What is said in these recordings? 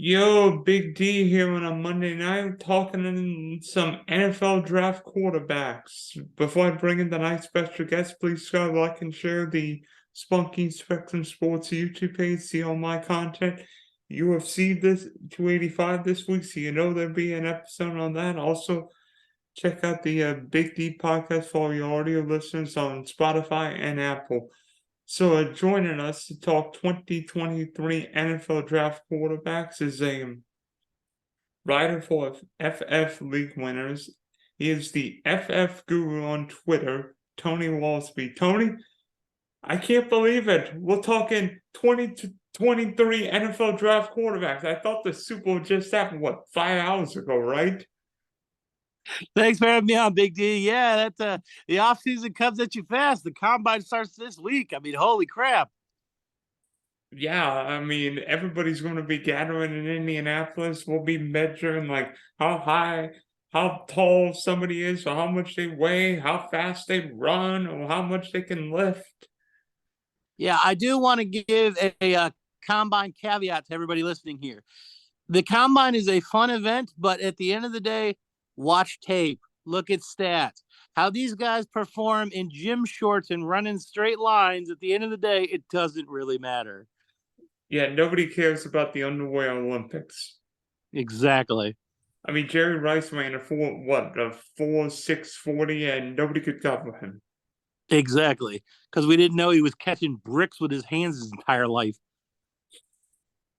Yo, Big D here on a Monday night talking in some NFL draft quarterbacks. Before I bring in the nice special guest, please subscribe, like, and share the Spunky Spectrum Sports YouTube page. See all my content. UFC this 285 this week, so you know there'll be an episode on that. Also, check out the Big D podcast for all your audio listeners on Spotify and Apple. So joining us to talk 2023 NFL Draft quarterbacks is a writer for FF League winners. He is the FF guru on Twitter, Tony Walsby. Tony, I can't believe it. We're talking 2023 NFL Draft quarterbacks. I thought the Super Bowl just happened, 5 hours ago, right? Thanks for having me on, Big D. Yeah, that's the offseason comes at you fast. The combine starts this week. I mean, holy crap. Yeah, I mean, everybody's going to be gathering in Indianapolis. We'll be measuring like how high, how tall somebody is, or how much they weigh, how fast they run, or how much they can lift. Yeah, I do want to give a combine caveat to everybody listening here. The combine is a fun event, but at the end of the day, watch tape, look at stats. How these guys perform in gym shorts and running straight lines, at the end of the day, it doesn't really matter. Yeah, nobody cares about the underwear Olympics. Exactly. I mean, Jerry Rice ran a 4.640, and nobody could cover him. Exactly. Because we didn't know he was catching bricks with his hands his entire life.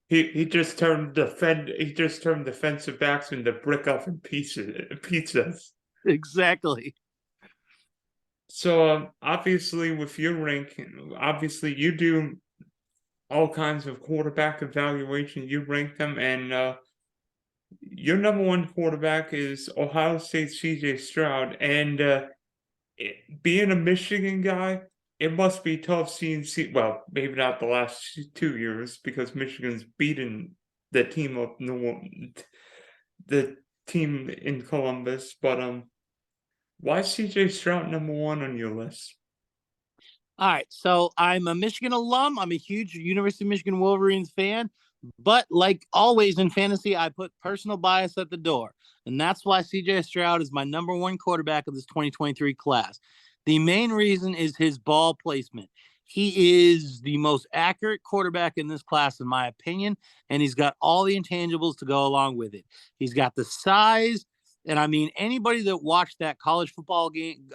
He just turned defensive backs into brick oven pizzas. Exactly. So obviously, with your ranking, obviously you do all kinds of quarterback evaluation. You rank them, and your number one quarterback is Ohio State CJ Stroud. And being a Michigan guy, it must be tough seeing. Well, maybe not the last 2 years because Michigan's beaten the team up the team in Columbus. But why CJ Stroud number one on your list? All right. So I'm a Michigan alum. I'm a huge University of Michigan Wolverines fan. But like always in fantasy, I put personal bias at the door. And that's why CJ Stroud is my number one quarterback of this 2023 class. The main reason is his ball placement. He is the most accurate quarterback in this class, in my opinion, and he's got all the intangibles to go along with it. He's got the size, and I mean, anybody that watched that college football game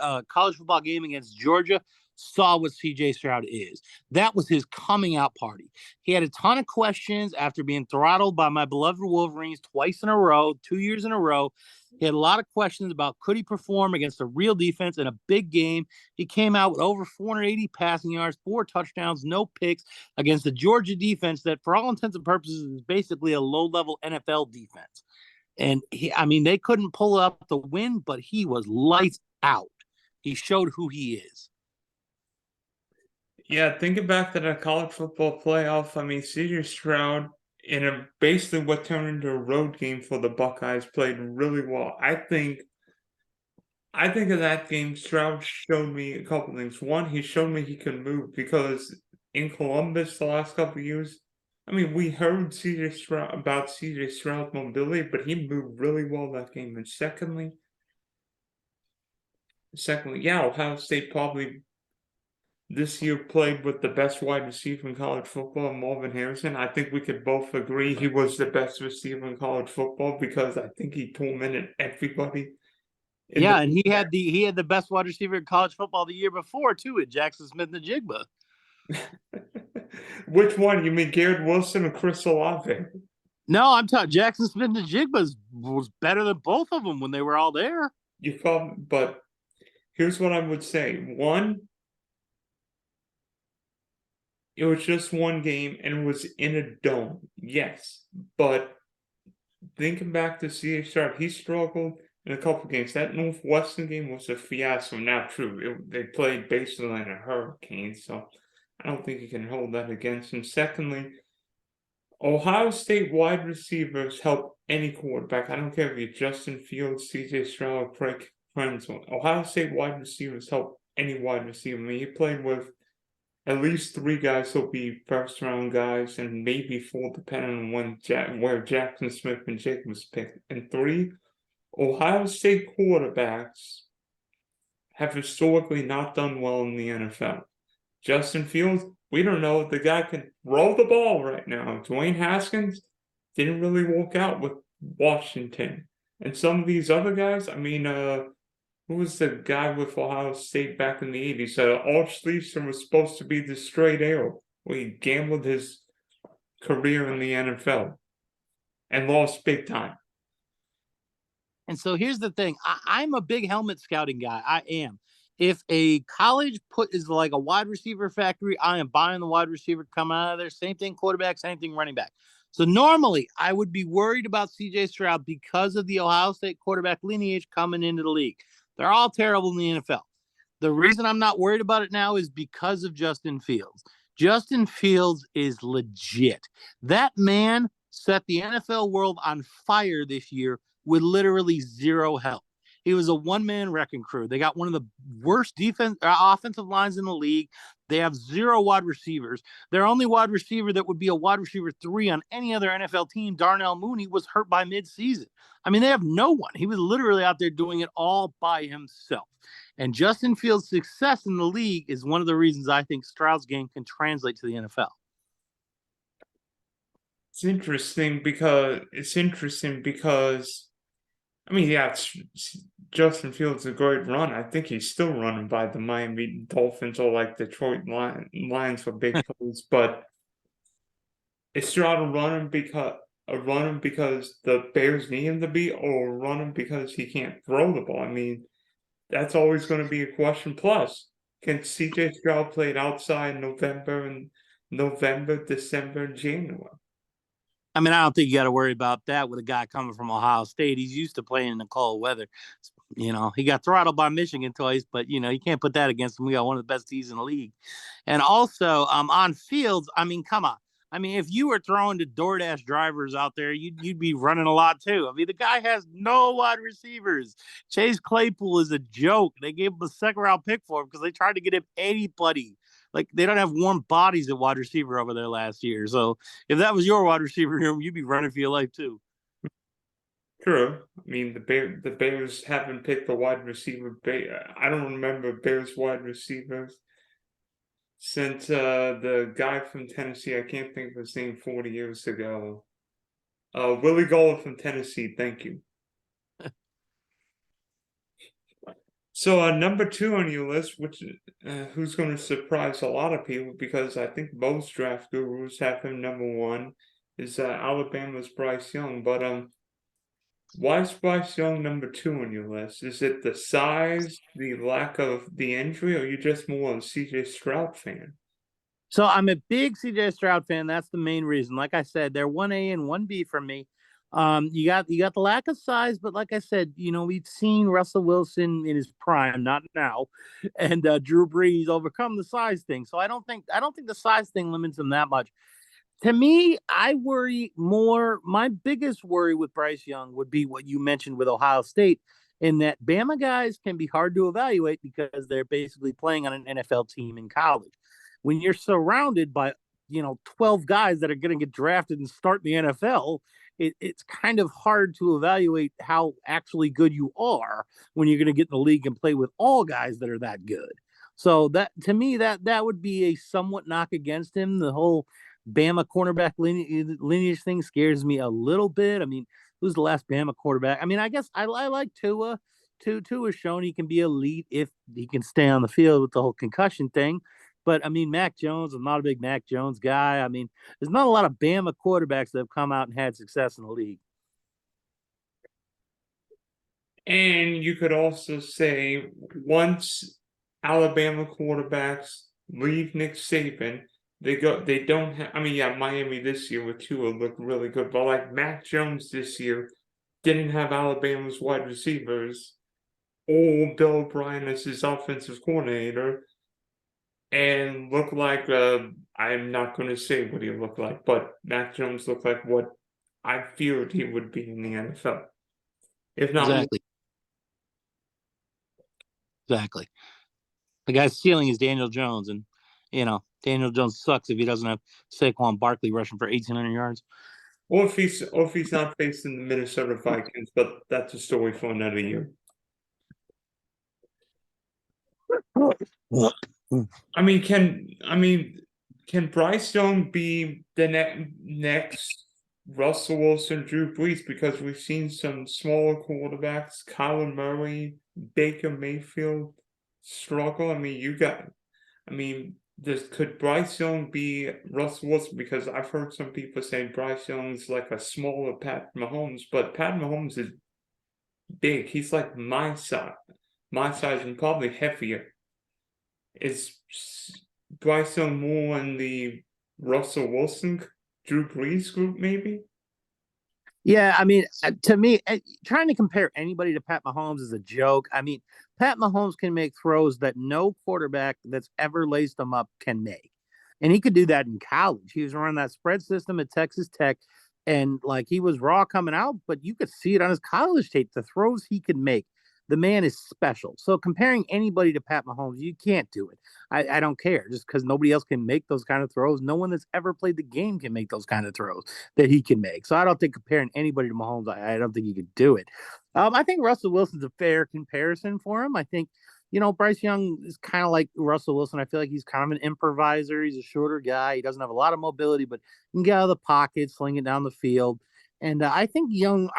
against Georgia saw what CJ Stroud is. That was his coming out party. He had a ton of questions after being throttled by my beloved Wolverines twice in a row, 2 years in a row. He had a lot of questions about could he perform against a real defense in a big game. He came out with over 480 passing yards, 4 touchdowns, no picks against the Georgia defense that, for all intents and purposes, is basically a low-level NFL defense. And they couldn't pull up the win, but he was lights out. He showed who he is. Yeah, thinking back to the college football playoff, I mean, CJ Stroud in basically what turned into a road game for the Buckeyes played really well. I think of that game, Stroud showed me a couple things. One, he showed me he could move because in Columbus the last couple of years, I mean, we heard about CJ Stroud's mobility, but he moved really well that game. And secondly, yeah, Ohio State probably this year played with the best wide receiver in college football, Marvin Harrison. I think we could both agree he was the best receiver in college football because I think he tormented everybody. Yeah, and he had the best wide receiver in college football the year before too, at Jackson Smith-Njigba. Which one? You mean Garrett Wilson or Chris Olave? No, I'm talking Jackson Smith-Njigba was better than both of them when they were all there. But here's what I would say. One, it was just one game and it was in a dome. Yes, but thinking back to CH Sharp, he struggled in a couple games. That Northwestern game was a fiasco. Not true. They played basically in a hurricane, so I don't think you can hold that against him. Secondly, Ohio State wide receivers help any quarterback. I don't care if you're Justin Fields, CJ Stroud, Craig Krenzel. Ohio State wide receivers help any wide receiver. I mean, he played with at least 3 guys will be first round guys, and maybe 4 depending on where Jackson Smith and Jacobs picked. And 3, Ohio State quarterbacks have historically not done well in the NFL. Justin Fields, we don't know if the guy can throw the ball right now. Dwayne Haskins didn't really work out with Washington. And some of these other guys, I mean, who was the guy with Ohio State back in the 80s? Arch Leeson was supposed to be the straight arrow. Well, he gambled his career in the NFL and lost big time. And so here's the thing. I'm a big helmet scouting guy. I am. If a college is like a wide receiver factory, I am buying the wide receiver coming out of there. Same thing quarterback, same thing running back. So normally I would be worried about CJ Stroud because of the Ohio State quarterback lineage coming into the league. They're all terrible in the NFL. The reason I'm not worried about it now is because of Justin Fields. Justin Fields is legit. That man set the NFL world on fire this year with literally zero help. He was a one-man wrecking crew. They got one of the worst offensive lines in the league. They have 0 wide receivers. Their only wide receiver that would be a wide receiver 3 on any other NFL team, Darnell Mooney, was hurt by midseason. I mean, they have no one. He was literally out there doing it all by himself. And Justin Fields' success in the league is one of the reasons I think Stroud's game can translate to the NFL. It's interesting because I mean, yeah, Justin Fields a great run. I think he's still running by the Miami Dolphins or like Detroit Lions for big plays. But is Stroud running because the Bears need him to be, or running because he can't throw the ball? I mean, that's always going to be a question. Plus, can CJ Stroud play outside in November, December, and January? I mean, I don't think you got to worry about that with a guy coming from Ohio State. He's used to playing in the cold weather. You know, he got throttled by Michigan twice, but you know, you can't put that against him. We got one of the best teams in the league. And also, on Fields, I mean, come on. I mean, if you were throwing to DoorDash drivers out there, you'd be running a lot too. I mean, the guy has no wide receivers. Chase Claypool is a joke. They gave him a second-round pick for him because they tried to get him anybody. Like, they don't have warm bodies at wide receiver over there last year. So if that was your wide receiver room, you'd be running for your life too. True. I mean, the Bears haven't picked a wide receiver. I don't remember Bears wide receivers since the guy from Tennessee. I can't think of his name. 40 years ago. Willie Goller from Tennessee. Thank you. So number 2 on your list, which who's going to surprise a lot of people because I think most draft gurus have him number 1, is Alabama's Bryce Young. But why is Bryce Young number 2 on your list? Is it the size, the lack of the injury, or are you just more a CJ Stroud fan? So I'm a big CJ Stroud fan. That's the main reason. Like I said, they're 1A and 1B for me. You got the lack of size, but like I said, you know, we've seen Russell Wilson in his prime, not now, and Drew Brees overcome the size thing. So I don't think the size thing limits him that much. To me, I worry more. My biggest worry with Bryce Young would be what you mentioned with Ohio State, in that Bama guys can be hard to evaluate because they're basically playing on an NFL team in college. When you're surrounded by 12 guys that are going to get drafted and start in the NFL, it's kind of hard to evaluate how actually good you are when you're going to get in the league and play with all guys that are that good. So that, to me, that would be a somewhat knock against him. The whole Bama cornerback lineage thing scares me a little bit. I mean, who's the last Bama quarterback? I mean, I guess I like Tua. Tua's shown he can be elite if he can stay on the field with the whole concussion thing. But I mean, Mac Jones, I'm not a big Mac Jones guy. I mean, there's not a lot of Bama quarterbacks that have come out and had success in the league. And you could also say once Alabama quarterbacks leave Nick Saban, they don't have. I mean, yeah, Miami this year with Tua looked really good, but like Mac Jones this year didn't have Alabama's wide receivers or Bill O'Brien as his offensive coordinator, and looked like I'm not going to say what he looked like, but Mac Jones looked like what I feared he would be in the NFL, if not more. Exactly. The guy's ceiling is Daniel Jones, and Daniel Jones sucks if he doesn't have Saquon Barkley rushing for 1,800 yards. Or if he's not facing the Minnesota Vikings, but that's a story for another year. Can Bryce Young be the next Russell Wilson, Drew Brees? Because we've seen some smaller quarterbacks, Kyler Murray, Baker Mayfield, struggle. Could Bryce Young be Russell Wilson? Because I've heard some people say Bryce Young's like a smaller Pat Mahomes, but Pat Mahomes is big. He's like my size and probably heavier. Is Bryce Young more in the Russell Wilson, Drew Brees group, maybe? Yeah, I mean, to me, trying to compare anybody to Pat Mahomes is a joke. I mean, Pat Mahomes can make throws that no quarterback that's ever laced them up can make. And he could do that in college. He was running that spread system at Texas Tech, and like he was raw coming out, but you could see it on his college tape. The throws he could make. The man is special. So comparing anybody to Pat Mahomes, you can't do it. I don't care just because nobody else can make those kind of throws. No one that's ever played the game can make those kind of throws that he can make. So I don't think comparing anybody to Mahomes, I don't think he could do it. I think Russell Wilson's a fair comparison for him. I think, Bryce Young is kind of like Russell Wilson. I feel like he's kind of an improviser. He's a shorter guy. He doesn't have a lot of mobility, but he can get out of the pocket, sling it down the field. And I think Young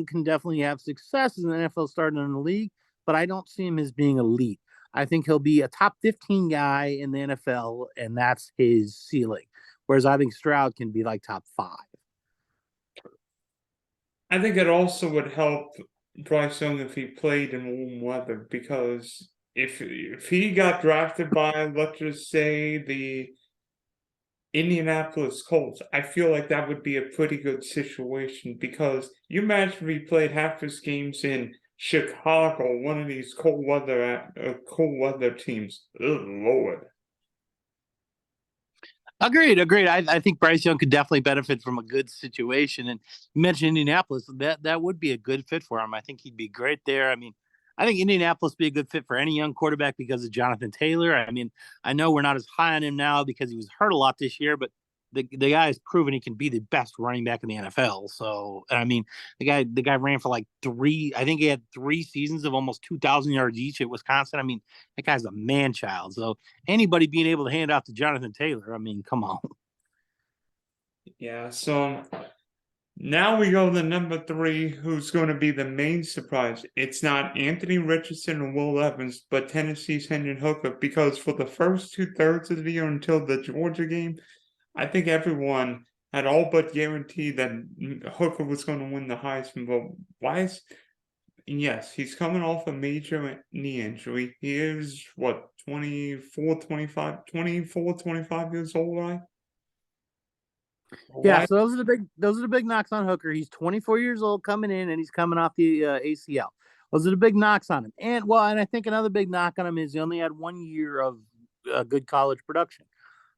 can definitely have success as an NFL starter in the league, but I don't see him as being elite. I think he'll be a top 15 guy in the NFL, and that's his ceiling. Whereas I think Stroud can be like top 5. I think it also would help Bryce Young if he played in warm weather, because if he got drafted by, let's just say, the Indianapolis Colts, I feel like that would be a pretty good situation, because you imagine if he played half his games in Chicago, one of these cold weather teams. Oh Lord. Agreed. I think Bryce Young could definitely benefit from a good situation. And you mentioned Indianapolis, that would be a good fit for him. I think he'd be great there. I mean, I think Indianapolis would be a good fit for any young quarterback because of Jonathan Taylor. I mean, I know we're not as high on him now because he was hurt a lot this year, but the guy has proven he can be the best running back in the NFL. So, I mean, the guy ran for like I think he had 3 seasons of almost 2,000 yards each at Wisconsin. I mean, that guy's a man child. So anybody being able to hand off to Jonathan Taylor, I mean, come on. Yeah, so now we go to number 3, who's going to be the main surprise. It's not Anthony Richardson or Will Levis, but Tennessee's Hendon Hooker, because for the first 2/3 of the year until the Georgia game, I think everyone had all but guaranteed that Hooker was going to win the Heisman. But yes, he's coming off a major knee injury. He is, 24, 25 years old, right? Yeah, so those are the big knocks on Hooker. He's 24 years old coming in, and he's coming off the ACL. Those are the big knocks on him. And I think another big knock on him is he only had 1 year of good college production.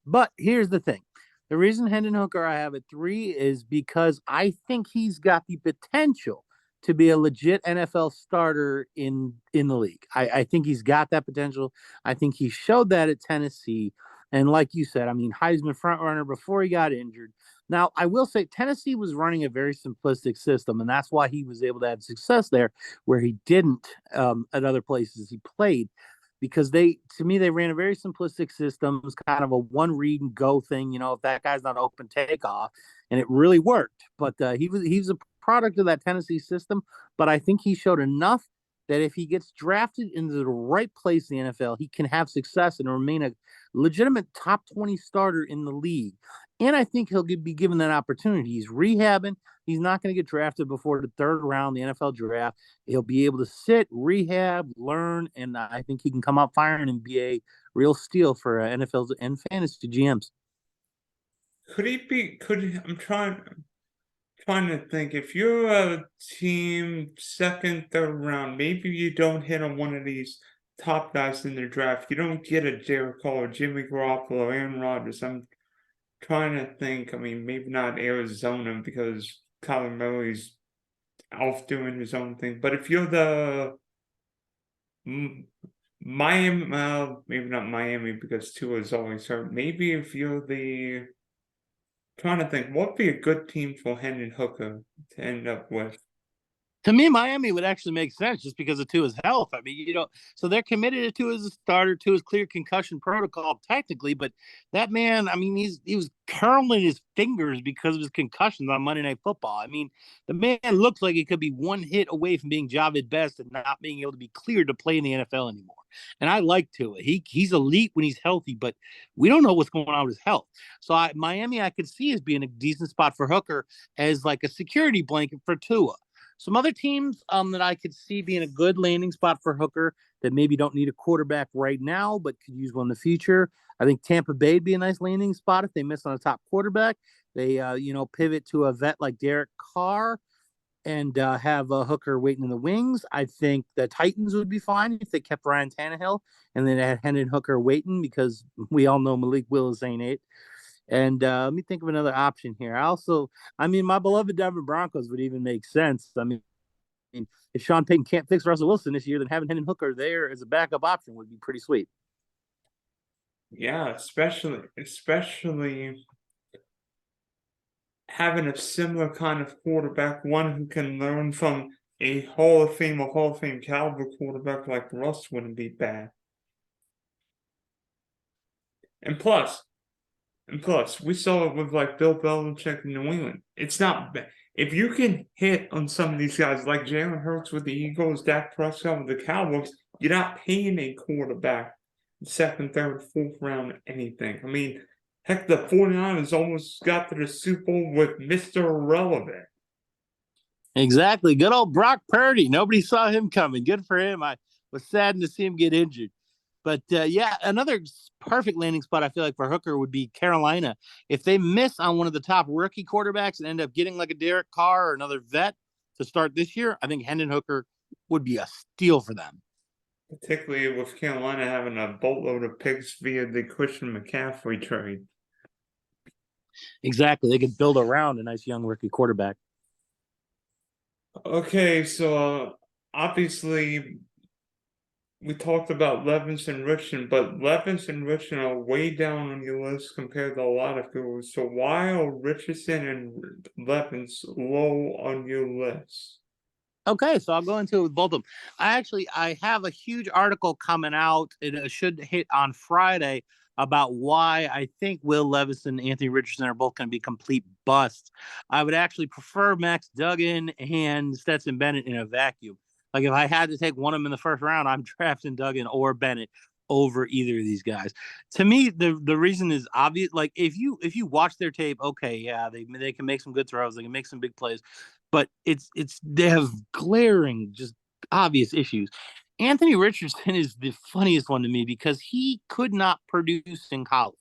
But here's the thing. The reason Hendon Hooker I have at 3 is because I think he's got the potential to be a legit NFL starter in the league. I think he's got that potential. I think he showed that at Tennessee. And like you said, I mean, Heisman front runner before he got injured. Now, I will say Tennessee was running a very simplistic system, and that's why he was able to have success there, where he didn't at other places he played, because to me, they ran a very simplistic system. It was kind of a one read and go thing. If that guy's not open, take off, and it really worked. But he's a product of that Tennessee system. But I think he showed enough that if he gets drafted into the right place in the NFL, he can have success and remain a legitimate top 20 starter in the league. And I think he'll be given that opportunity. He's rehabbing. He's not going to get drafted before the 3rd round, the NFL draft. He'll be able to sit, rehab, learn, and I think he can come out firing and be a real steal for NFL's and fantasy GMs. I'm trying to think. If you're a team 2nd, 3rd round, maybe you don't hit on one of these top guys in the draft. You don't get a Derek Carr, Jimmy Garoppolo, Aaron Rodgers. I'm trying to think. I mean, maybe not Arizona because Kyler Murray's off doing his own thing. But if you're the Miami, well, maybe not Miami because Tua is always hurt. Maybe if you're trying to think, what'd be a good team for Hendon Hooker to end up with? To me, Miami would actually make sense just because of Tua's health. I mean, so they're committed to his starter, to his clear concussion protocol, technically. But that man, I mean, he was curling his fingers because of his concussions on Monday Night Football. I mean, the man looks like he could be one hit away from being Javid Best and not being able to be cleared to play in the NFL anymore. And I like Tua. He's elite when he's healthy, but we don't know what's going on with his health. So Miami, I could see as being a decent spot for Hooker as like a security blanket for Tua. Some other teams that I could see being a good landing spot for Hooker that maybe don't need a quarterback right now, but could use one in the future. I think Tampa Bay would be a nice landing spot if they miss on a top quarterback. They, pivot to a vet like Derek Carr and have Hooker waiting in the wings. I think the Titans would be fine if they kept Ryan Tannehill and then had Hendon Hooker waiting because we all know Malik Willis ain't it. And let me think of another option here. I mean, my beloved Denver Broncos would even make sense. I mean, if Sean Payton can't fix Russell Wilson this year, then having Hendon Hooker there as a backup option would be pretty sweet. Yeah, especially having a similar kind of quarterback, one who can learn from a Hall of Fame or Hall of Fame caliber quarterback like Russ wouldn't be bad. And plus, we saw it with like Bill Belichick in New England. It's not bad. If you can hit on some of these guys like Jalen Hurts with the Eagles, Dak Prescott with the Cowboys, you're not paying a quarterback second, third, fourth round anything. I mean, heck, the 49ers almost got to the Super Bowl with Mr. Irrelevant. Exactly. Good old Brock Purdy. Nobody saw him coming. Good for him. I was saddened to see him get injured. But yeah, another perfect landing spot I feel like for Hooker would be Carolina. If they miss on one of the top rookie quarterbacks and end up getting like a Derek Carr or another vet to start this year, I think Hendon Hooker would be a steal for them. Particularly with Carolina having a boatload of picks via the Christian McCaffrey trade. Exactly. They could build around a nice young rookie quarterback. Okay, so obviously we talked about Levis and Richardson, but Levis and Richardson are way down on your list compared to a lot of people. So why are Richardson and Levis low on your list? Okay, so I'll go into it with both of them. I have a huge article coming out. It should hit on Friday about why I think Will Levis and Anthony Richardson are both going to be complete busts. I would actually prefer Max Duggan and Stetson Bennett in a vacuum. Like if I had to take one of them in the first round, I'm drafting Duggan or Bennett over either of these guys. To me, the reason is obvious. Like if you watch their tape, okay, yeah, they can make some good throws, they can make some big plays, but it's they have glaring, just obvious issues. Anthony Richardson is the funniest one to me because he could not produce in college.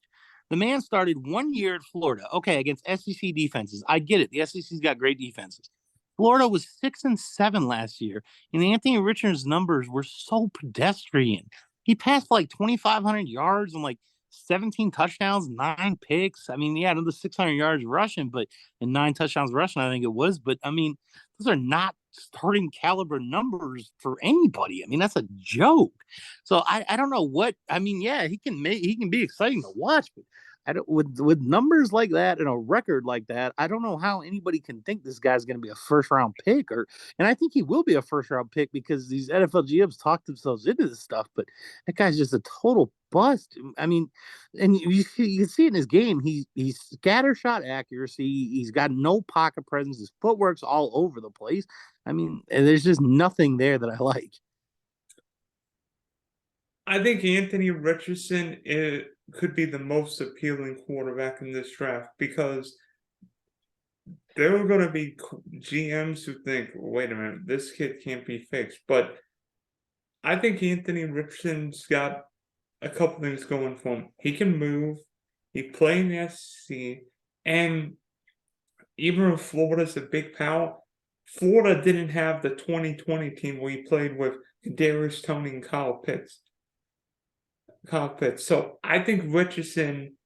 The man started 1 year at Florida, okay, against SEC defenses. I get it. The SEC's got great defenses. Florida was 6-7 last year, and Anthony Richardson's numbers were so pedestrian. He passed for like 2,500 yards and like 17 touchdowns, 9 picks. I mean, yeah, another 600 yards rushing, but and 9 touchdowns rushing, I think it was. But I mean, those are not starting caliber numbers for anybody. I mean, that's a joke. So I don't know what I mean. Yeah, he can be exciting to watch, but I don't with numbers like that and a record like that. I don't know how anybody can think this guy's going to be a first round pick, and I think he will be a first round pick because these NFL GMs talk themselves into this stuff. But that guy's just a total bust. I mean, and you can see in his game, he's scattershot accuracy. He's got no pocket presence. His footwork's all over the place. I mean, there's just nothing there that I like. I think Anthony Richardson could be the most appealing quarterback in this draft because there are going to be GMs who think, wait a minute, this kid can't be fixed. But I think Anthony Richardson's got a couple things going for him. He can move, he played in the SEC, and even if Florida's a big power, Florida didn't have the 2020 team where he played with Kadarius Toney and Kyle Pitts. So I think Richardson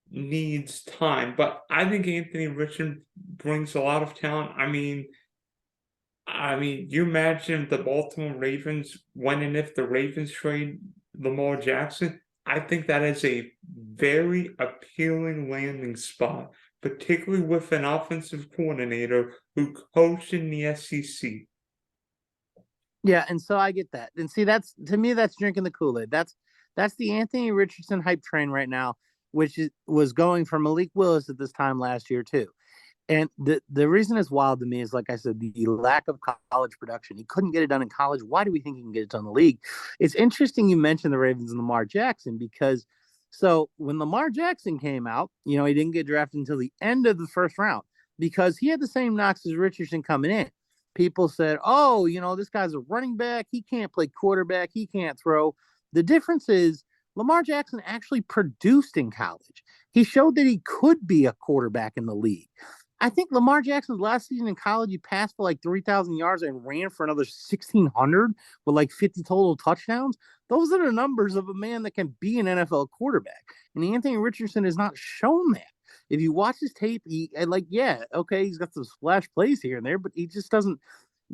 needs time, but I think Anthony Richardson brings a lot of talent. I mean, I mean, you imagine the Baltimore Ravens when and if the Ravens trade Lamar Jackson. I think that is a very appealing landing spot, particularly with an offensive coordinator who coached in the SEC. Yeah, and so I get that. And see, that's to me, that's drinking the Kool-Aid. That's the Anthony Richardson hype train right now, which was going for Malik Willis at this time last year too. And the reason it's wild to me is, like I said, the lack of college production. He couldn't get it done in college. Why do we think he can get it done in the league? It's interesting you mentioned the Ravens and Lamar Jackson, because so when Lamar Jackson came out, he didn't get drafted until the end of the first round because he had the same knocks as Richardson coming in. People said, oh, this guy's a running back. He can't play quarterback. He can't throw. The difference is Lamar Jackson actually produced in college. He showed that he could be a quarterback in the league. I think Lamar Jackson's last season in college, he passed for like 3,000 yards and ran for another 1,600 with like 50 total touchdowns. Those are the numbers of a man that can be an NFL quarterback. And Anthony Richardson has not shown that. If you watch his tape, he's got some splash plays here and there, but he just doesn't.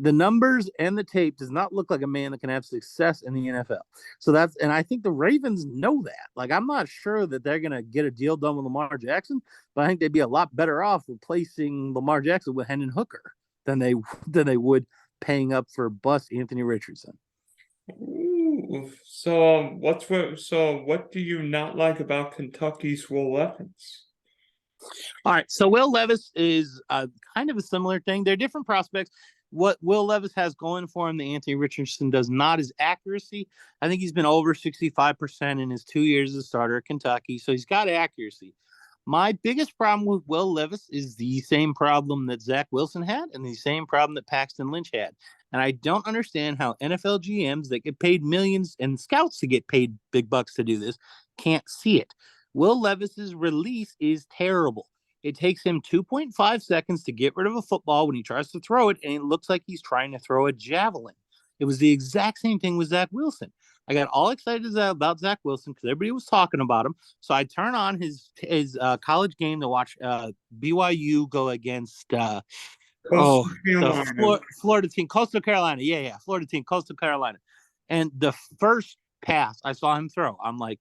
The numbers and the tape does not look like a man that can have success in the NFL. And I think the Ravens know that. Like, I'm not sure that they're going to get a deal done with Lamar Jackson, but I think they'd be a lot better off replacing Lamar Jackson with Hendon Hooker than they would paying up for bust Anthony Richardson. Ooh, so what do you not like about Kentucky's Will Levis? All right, so Will Levis is kind of a similar thing. They're different prospects. What Will Levis has going for him that Anthony Richardson does not is accuracy. I think he's been over 65% in his 2 years as a starter at Kentucky, so he's got accuracy. My biggest problem with Will Levis is the same problem that Zach Wilson had and the same problem that Paxton Lynch had. And I don't understand how NFL GMs that get paid millions and scouts that get paid big bucks to do this can't see it. Will Levis's release is terrible. It takes him 2.5 seconds to get rid of a football when he tries to throw it, and it looks like he's trying to throw a javelin. It was the exact same thing with Zach Wilson. I got all excited about Zach Wilson because everybody was talking about him. So I turn on his college game to watch BYU go against Coastal Carolina. Florida team, Coastal Carolina. Yeah, Florida team, Coastal Carolina. And the first pass I saw him throw, I'm like,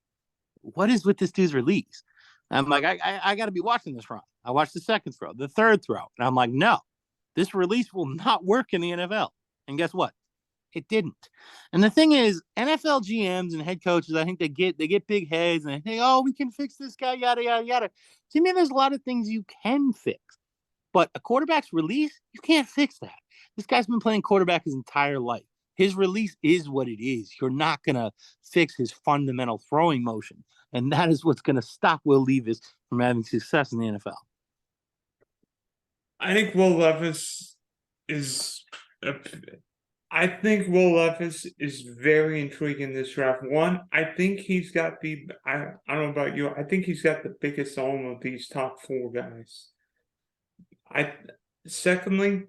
what is with this dude's release? And I'm like, I got to be watching this wrong. I watched the second throw, the third throw, and I'm like, no, this release will not work in the NFL. And guess what? It didn't. And the thing is, NFL GMs and head coaches, I think they get big heads and they think, oh, we can fix this guy, yada yada yada. To me, there's a lot of things you can fix, but a quarterback's release, you can't fix that. This guy's been playing quarterback his entire life. His release is what it is. You're not gonna fix his fundamental throwing motion, and that is what's gonna stop Will Levis from having success in the NFL. I think Will Levis is. I think Will Levis is very intriguing in this draft. One, I think he's got the. I don't know about you. I think he's got the biggest arm of these top four guys. Secondly,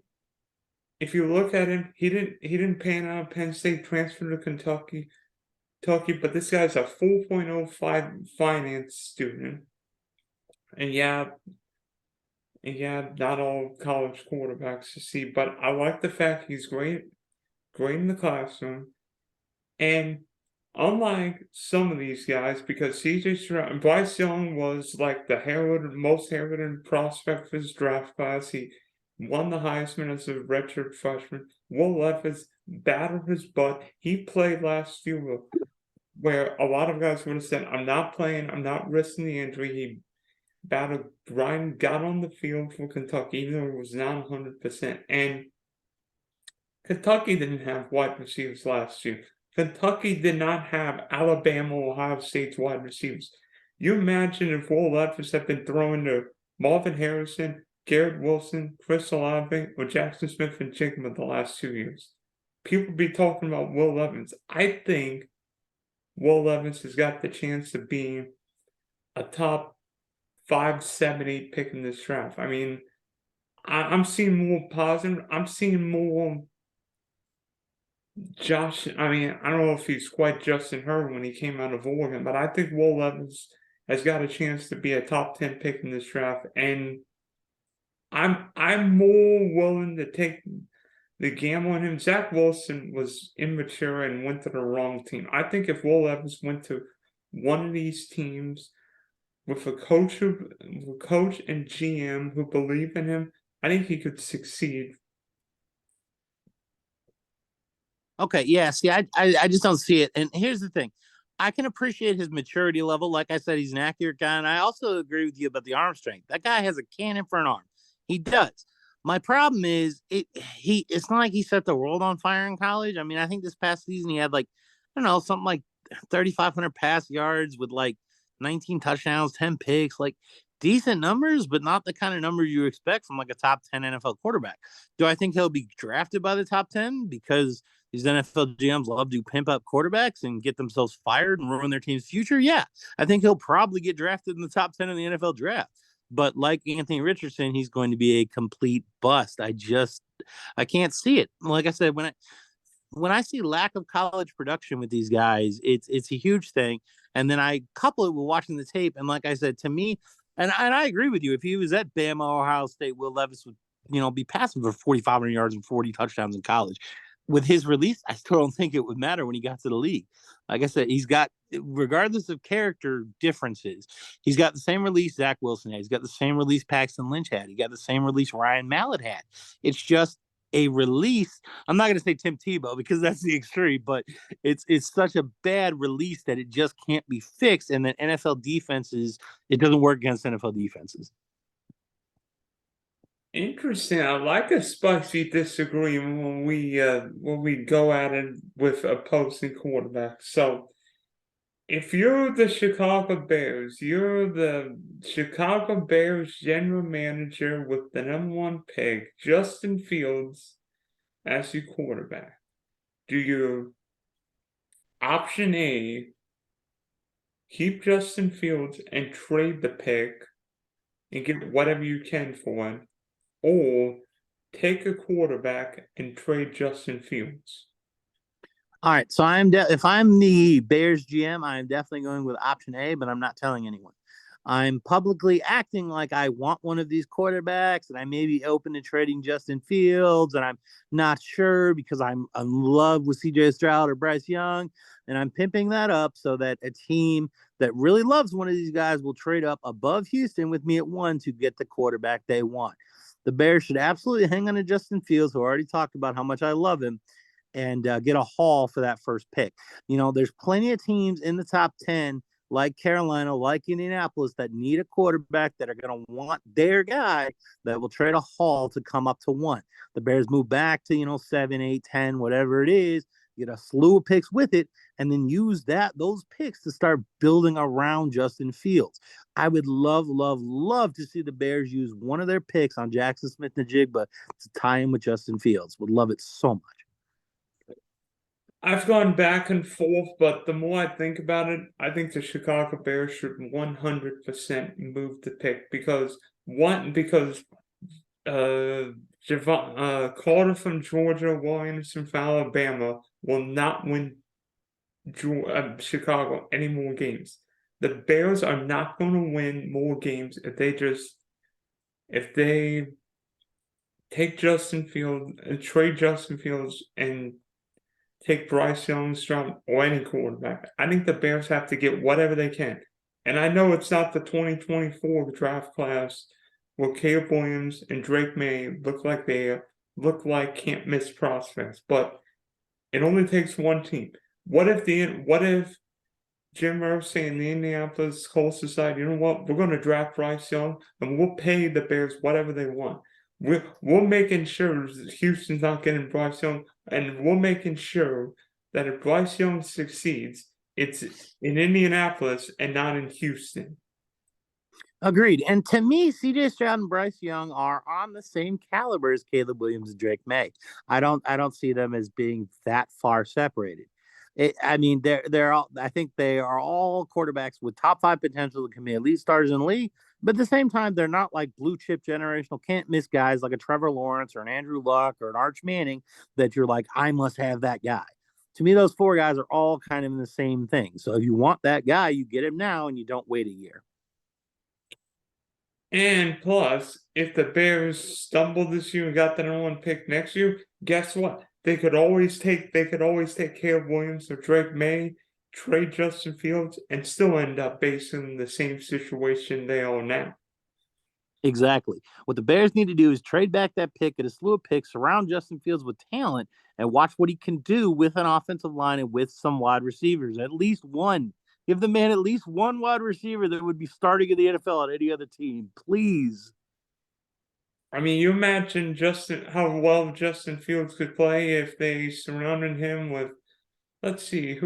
if you look at him, he didn't pan out. Penn State transferred to Kentucky, but this guy's a 4.05 finance student, and yeah, not all college quarterbacks to see, but I like the fact he's great in the classroom, and unlike some of these guys, because CJ Stroud and Bryce Young was like the most heralded prospect for his draft class. He won the Heisman as a redshirt freshman. Will Levis battled his butt. He played last year where a lot of guys would have said, I'm not playing, I'm not risking the injury. He battled, Brian got on the field for Kentucky, even though it was not 100%. And Kentucky didn't have wide receivers last year. Kentucky did not have Alabama, Ohio State's wide receivers. You imagine if Will Levis had been throwing to Marvin Harrison, Garrett Wilson, Chris Olave, or Jackson Smith and Jigma the last 2 years. People be talking about Will Levis. I think Will Levis has got the chance of being a top 5, 7, 8 pick in this draft. I mean, I'm seeing more positive. I'm seeing more Josh. I mean, I don't know if he's quite Justin Herbert when he came out of Oregon, but I think Will Levis has got a chance to be a top 10 pick in this draft, and I'm more willing to take the gamble on him. Zach Wilson was immature and went to the wrong team. I think if Will Levis went to one of these teams with a coach and GM who believe in him, I think he could succeed. Okay, yeah. See, I just don't see it. And here's the thing. I can appreciate his maturity level. Like I said, he's an accurate guy. And I also agree with you about the arm strength. That guy has a cannon for an arm. He does. My problem is it's not like he set the world on fire in college. I mean, I think this past season he had like, I don't know, something like 3,500 pass yards with like 19 touchdowns, 10 picks, like decent numbers, but not the kind of number you expect from like a top 10 NFL quarterback. Do I think he'll be drafted by the top 10? Because these NFL GMs love to pimp up quarterbacks and get themselves fired and ruin their team's future. Yeah, I think he'll probably get drafted in the top 10 in the NFL draft. But like Anthony Richardson, he's going to be a complete bust. I can't see it. Like I said, when I see lack of college production with these guys, it's a huge thing. And then I couple it with watching the tape. And like I said, to me, and I agree with you. If he was at Bama or Ohio State, Will Levis would, be passing for 4,500 yards and 40 touchdowns in college. With his release, I still don't think it would matter when he got to the league. Like I said, he's got, regardless of character differences, he's got the same release Zach Wilson had. He's got the same release Paxton Lynch had. He got the same release Ryan Mallett had. It's just a release. I'm not going to say Tim Tebow because that's the extreme, but it's such a bad release that it just can't be fixed. And then NFL defenses, it doesn't work against NFL defenses. Interesting. I like a spicy disagreement when we go at it with opposing quarterbacks. So if you're the Chicago Bears, you're the Chicago Bears general manager with the #1 pick, Justin Fields, as your quarterback. Do you option A, keep Justin Fields and trade the pick and get whatever you can for it, or take a quarterback and trade Justin Fields? All right, so if I'm the Bears GM, I'm definitely going with option A, but I'm not telling anyone. I'm publicly acting like I want one of these quarterbacks, and I may be open to trading Justin Fields, and I'm not sure because I'm in love with CJ Stroud or Bryce Young, and I'm pimping that up so that a team that really loves one of these guys will trade up above Houston with me at 1 to get the quarterback they want. The Bears should absolutely hang on to Justin Fields, who already talked about how much I love him, and get a haul for that first pick. There's plenty of teams in the top 10, like Carolina, like Indianapolis, that need a quarterback that are going to want their guy that will trade a haul to come up to 1. The Bears move back to, 7, 8, 10, whatever it is, get a slew of picks with it, and then use those picks to start building around Justin Fields. I would love, love, love to see the Bears use one of their picks on Jackson Smith-Njigba to tie him with Justin Fields. Would love it so much. I've gone back and forth, but the more I think about it, I think the Chicago Bears should 100% move the pick because Carter from Georgia, Williamson from Alabama will not win Chicago any more games. The Bears are not going to win more games if they take Justin Fields, trade Justin Fields, and take Bryce Young, Stroud, or any quarterback. I think the Bears have to get whatever they can. And I know it's not the 2024 draft class where Caleb Williams and Drake May look like can't miss prospects, but it only takes one team. What if Jim Irsay and the Indianapolis Colts decide, you know what, we're going to draft Bryce Young and we'll pay the Bears whatever they want. We're making sure Houston's not getting Bryce Young, and we're making sure that if Bryce Young succeeds, it's in Indianapolis and not in Houston. Agreed. And to me, CJ Stroud and Bryce Young are on the same caliber as Caleb Williams and Drake May. I don't see them as being that far separated. They're all. I think they are all quarterbacks with top 5 potential that can be elite starters in the league. But at the same time, they're not like blue chip generational can't miss guys like a Trevor Lawrence or an Andrew Luck or an Arch Manning that you're like, I must have that guy. To me, those 4 guys are all kind of in the same thing. So if you want that guy, you get him now and you don't wait a year. And plus, if the Bears stumble this year and got the number one pick next year, guess what? They could always take Caleb Williams or Drake May, trade Justin Fields, and still end up basing the same situation they are now. Exactly. What the Bears need to do is trade back that pick, get a slew of picks, surround Justin Fields with talent, and watch what he can do with an offensive line and with some wide receivers. At least one. Give the man at least one wide receiver that would be starting in the NFL on any other team. Please. I mean, you imagine how well Justin Fields could play if they surrounded him with, let's see.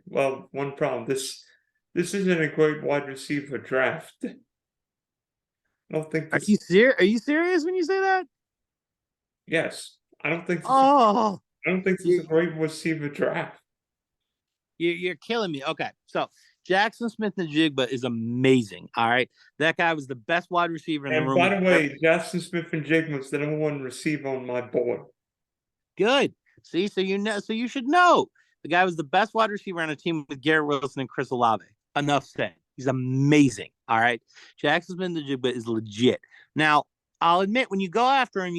Well, one problem. This isn't a great wide receiver draft. I don't think Are this. you serious? Are you serious when you say that? Yes, I don't think this. Oh, I don't think this is a great receiver draft. you're killing me. Okay, so Jackson Smith-Njigba is amazing. All right, that guy was the best wide receiver in the And room. by the way, Jackson Smith-Njigba was the number one receiver on my board. Good. See, so you know, so you should know the guy was the best wide receiver on a team with Garrett Wilson and Chris Olave. Enough said. He's amazing. All right, Jackson Smith-Njigba is legit. Now, I'll admit when you go after him,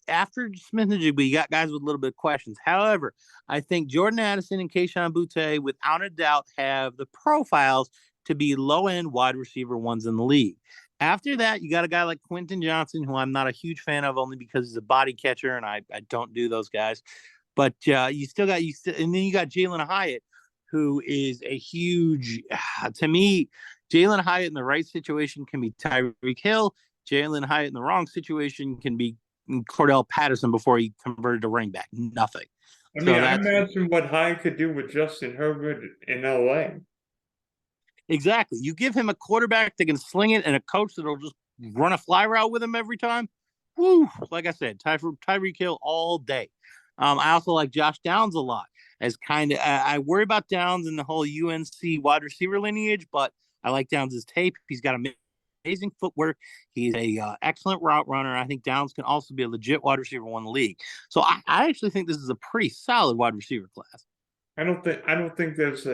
after Smith-Njigba, you got guys with a little bit of questions. However, I think Jordan Addison and Kayshon Boutte, without a doubt, have the profiles to be low-end wide receiver ones in the league. After that, you got a guy like Quentin Johnson, who I'm not a huge fan of, only because he's a body catcher, and I don't do those guys. But you still got and then you got Jalen Hyatt, who is a huge, to me, Jalen Hyatt in the right situation can be Tyreek Hill. Jalen Hyatt in the wrong situation can be Cordell Patterson before he converted to running back. Nothing. I mean, I imagine what Hyatt could do with Justin Herbert in LA. Exactly. You give him a quarterback that can sling it and a coach that'll just run a fly route with him every time. Woo! Like I said, Tyreek Hill all day. I also like Josh Downs a lot. As kind of, I worry about Downs and the whole UNC wide receiver lineage, but I like Downs' tape. He's got amazing footwork. He's a excellent route runner. I think Downs can also be a legit wide receiver in the league. So I actually think this is a pretty solid wide receiver class. I don't think there's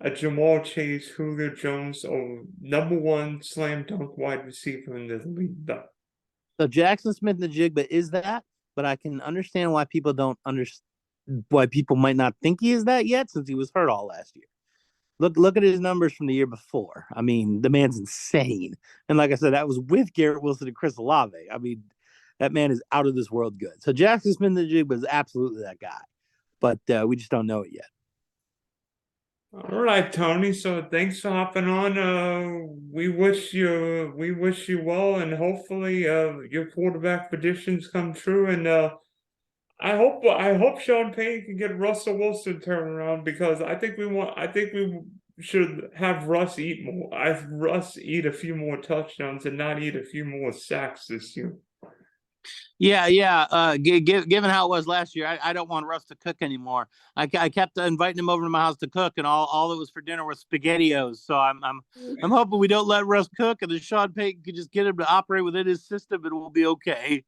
a Jamal Chase, Julio Jones, or number one slam dunk wide receiver in the league. Though. So Jackson Smith-Njigba is that, but I can understand why people don't understand, why people might not think he is that yet, since he was hurt all last year. Look at his numbers from the year before. I mean, the man's insane. And like I said, that was with Garrett Wilson and Chris Olave. I mean, that man is out of this world good. So Jackson Smith-Njigba is absolutely that guy, but we just don't know it yet. All right, Tony. So thanks for hopping on. We wish you well, and hopefully your quarterback predictions come true. And I hope Sean Payton can get Russell Wilson turned around, because I think we should have Russ eat more. Russ eat a few more touchdowns and not eat a few more sacks this year. Yeah. Given how it was last year, I don't want Russ to cook anymore. I kept inviting him over to my house to cook, and all it was for dinner was SpaghettiOs. So I'm hoping we don't let Russ cook, and then Sean Payton could just get him to operate within his system, and we'll be okay.